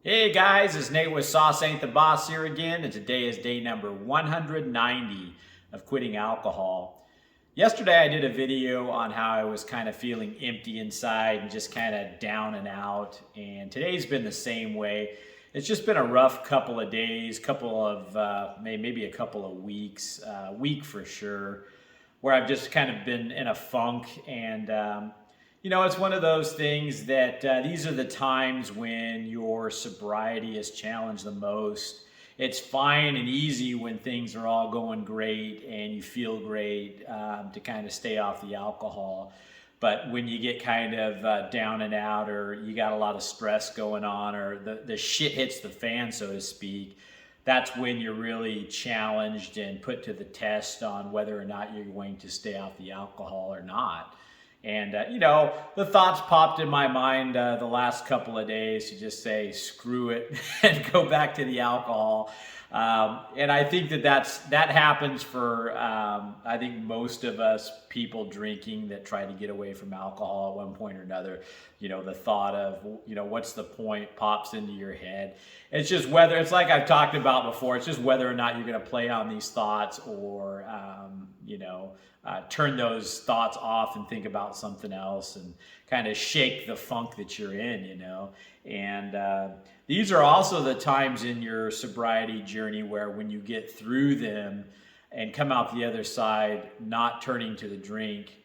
Hey guys, it's Nate with Sauce Ain't the Boss here again, and today is day number 190 of quitting alcohol. Yesterday I did a video on how I was kind of feeling empty inside and just kind of down and out, and today's been the same way. It's just been a rough couple of days, couple of maybe a couple of weeks, week for sure, where I've just kind of been in a funk and it's one of those things that these are the times when your sobriety is challenged the most. It's fine and easy when things are all going great and you feel great to kind of stay off the alcohol. But when you get kind of down and out, or you got a lot of stress going on, or the shit hits the fan, so to speak, that's when you're really challenged and put to the test on whether or not you're going to stay off the alcohol or not. And, the thoughts popped in my mind the last couple of days to just say, screw it, and go back to the alcohol. And I think that happens for, I think most of us people drinking that try to get away from alcohol at one point or another. The thought of, what's the point pops into your head. It's just whether, it's like I've talked about before, it's just whether or not you're going to play on these thoughts or, turn those thoughts off and think about something else and kind of shake the funk that you're in. And these are also the times in your sobriety journey where when you get through them and come out the other side, not turning to the drink,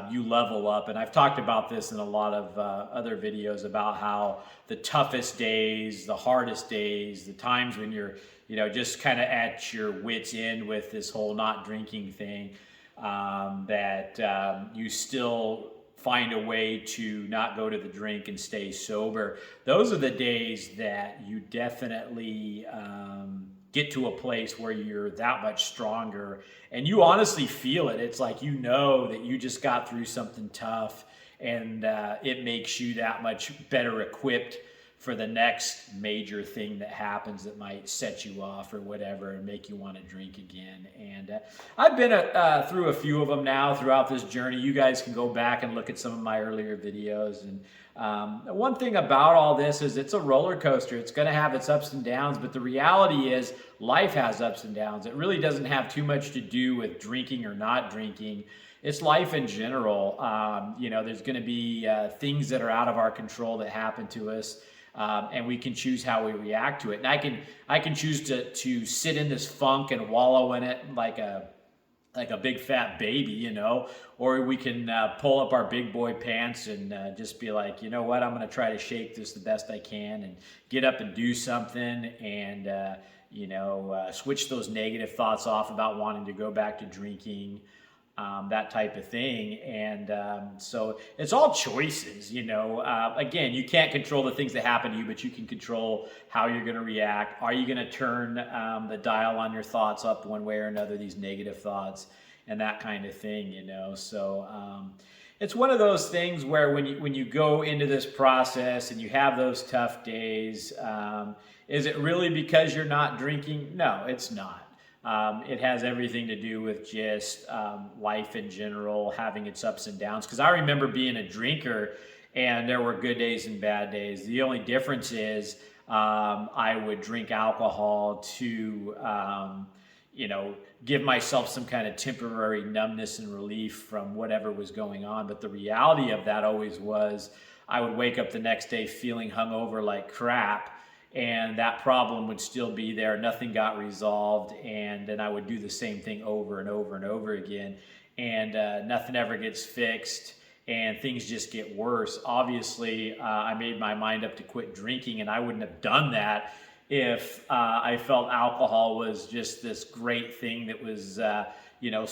you level up. And I've talked about this in a lot of other videos about how the toughest days, the hardest days, the times when you're, just kind of at your wit's end with this whole not drinking thing, that you still find a way to not go to the drink and stay sober. Those are the days that you definitely get to a place where you're that much stronger and you honestly feel it. It's like that you just got through something tough, and it makes you that much better equipped for the next major thing that happens that might set you off or whatever and make you want to drink again. And I've been through a few of them now throughout this journey. You guys can go back and look at some of my earlier videos. And one thing about all this is it's a roller coaster. It's going to have its ups and downs, but the reality is life has ups and downs. It really doesn't have too much to do with drinking or not drinking. It's life in general. There's going to be things that are out of our control that happen to us. And we can choose how we react to it. And I can choose to sit in this funk and wallow in it like a big fat baby, or we can pull up our big boy pants and just be like, you know what, I'm going to try to shake this the best I can and get up and do something and switch those negative thoughts off about wanting to go back to drinking. That type of thing. And so it's all choices, again, you can't control the things that happen to you, but you can control how you're going to react. Are you going to turn the dial on your thoughts up one way or another, these negative thoughts and that kind of thing, So it's one of those things where when you go into this process and you have those tough days, is it really because you're not drinking? No, it's not. It has everything to do with just life in general, having its ups and downs. Because I remember being a drinker, and there were good days and bad days. The only difference is I would drink alcohol to, give myself some kind of temporary numbness and relief from whatever was going on. But the reality of that always was I would wake up the next day feeling hungover like crap. And that problem would still be there. Nothing got resolved. And then I would do the same thing over and over and over again. And nothing ever gets fixed. And things just get worse. Obviously, I made my mind up to quit drinking. And I wouldn't have done that if I felt alcohol was just this great thing that was,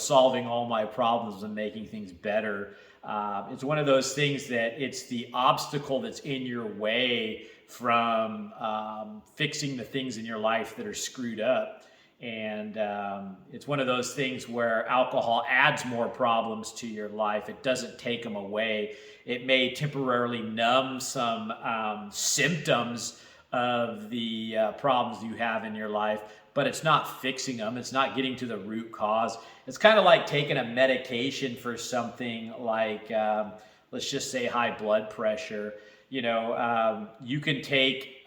solving all my problems and making things better. It's one of those things that it's the obstacle that's in your way from fixing the things in your life that are screwed up. And it's one of those things where alcohol adds more problems to your life. It doesn't take them away. It may temporarily numb some symptoms of the problems you have in your life, but it's not fixing them. It's not getting to the root cause. It's kind of like taking a medication for something like, let's just say high blood pressure. you can take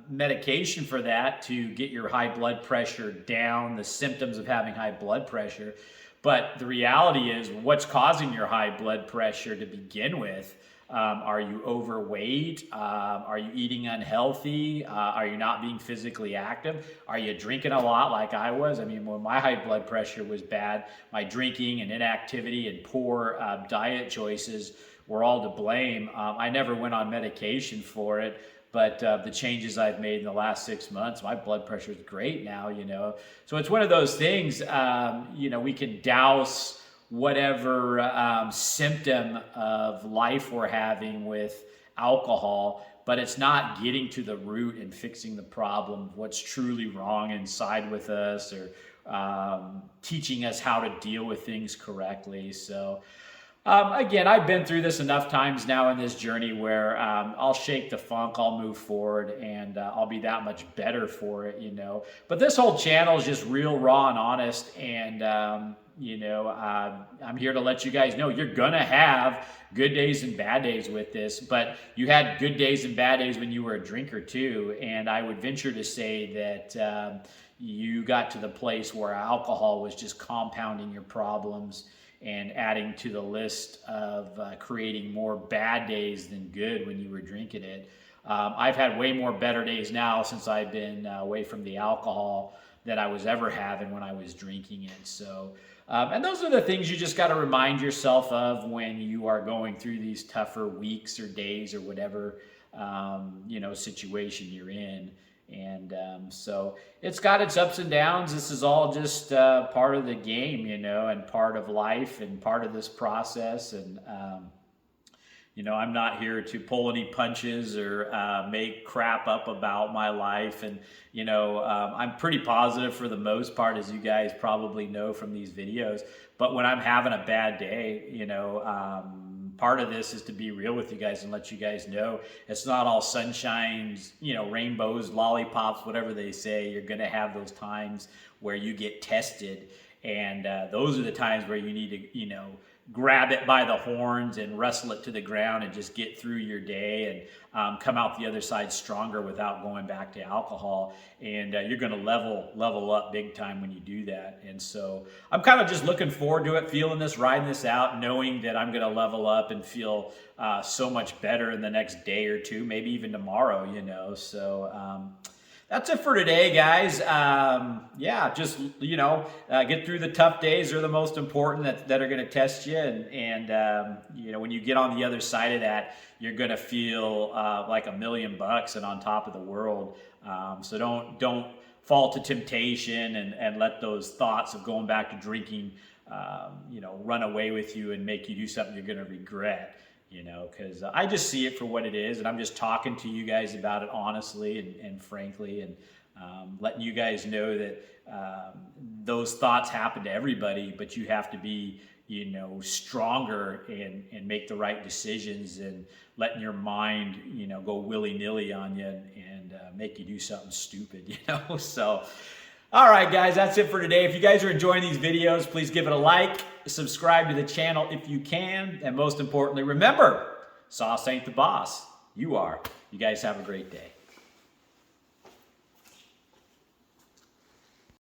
medication for that to get your high blood pressure down, the symptoms of having high blood pressure. But the reality is, what's causing your high blood pressure to begin with? Are you overweight? Are you eating unhealthy? Are you not being physically active? Are you drinking a lot like I was? I mean, when my high blood pressure was bad, my drinking and inactivity and poor diet choices were all to blame. I never went on medication for it, but the changes I've made in the last 6 months, my blood pressure is great now, So it's one of those things, we can douse whatever symptom of life we're having with alcohol, but it's not getting to the root and fixing the problem of what's truly wrong inside with us, or teaching us how to deal with things correctly. So again, I've been through this enough times now in this journey where I'll shake the funk, I'll move forward, and I'll be that much better for it, But this whole channel is just real raw and honest, and I'm here to let you guys know you're gonna have good days and bad days with this, but you had good days and bad days when you were a drinker too. And I would venture to say that you got to the place where alcohol was just compounding your problems and adding to the list of creating more bad days than good when you were drinking it. I've had way more better days now since I've been away from the alcohol than I was ever having when I was drinking it. So, and those are the things you just got to remind yourself of when you are going through these tougher weeks or days or whatever, situation you're in. And so it's got its ups and downs. This is all just part of the game, and part of life and part of this process. And, I'm not here to pull any punches or make crap up about my life. And, I'm pretty positive for the most part, as you guys probably know from these videos. But when I'm having a bad day, part of this is to be real with you guys and let you guys know it's not all sunshines, rainbows, lollipops, whatever they say. You're going to have those times where you get tested. And those are the times where you need to, grab it by the horns and wrestle it to the ground and just get through your day and come out the other side stronger without going back to alcohol. And you're going to level up big time when you do that. And so I'm kind of just looking forward to it, feeling this, riding this out, knowing that I'm going to level up and feel so much better in the next day or two, maybe even tomorrow, So that's it for today, guys. Just, get through the tough days. They're the most important that are going to test you. And when you get on the other side of that, you're going to feel like $1 million and on top of the world. So don't fall to temptation and let those thoughts of going back to drinking, run away with you and make you do something you're going to regret. Because I just see it for what it is, and I'm just talking to you guys about it honestly and frankly, and letting you guys know that those thoughts happen to everybody, but you have to be, stronger and make the right decisions, and letting your mind, go willy-nilly on you and make you do something stupid, So, all right, guys, that's it for today. If you guys are enjoying these videos, please give it a like, subscribe to the channel if you can, and most importantly, remember, sauce ain't the boss. You are. You guys have a great day.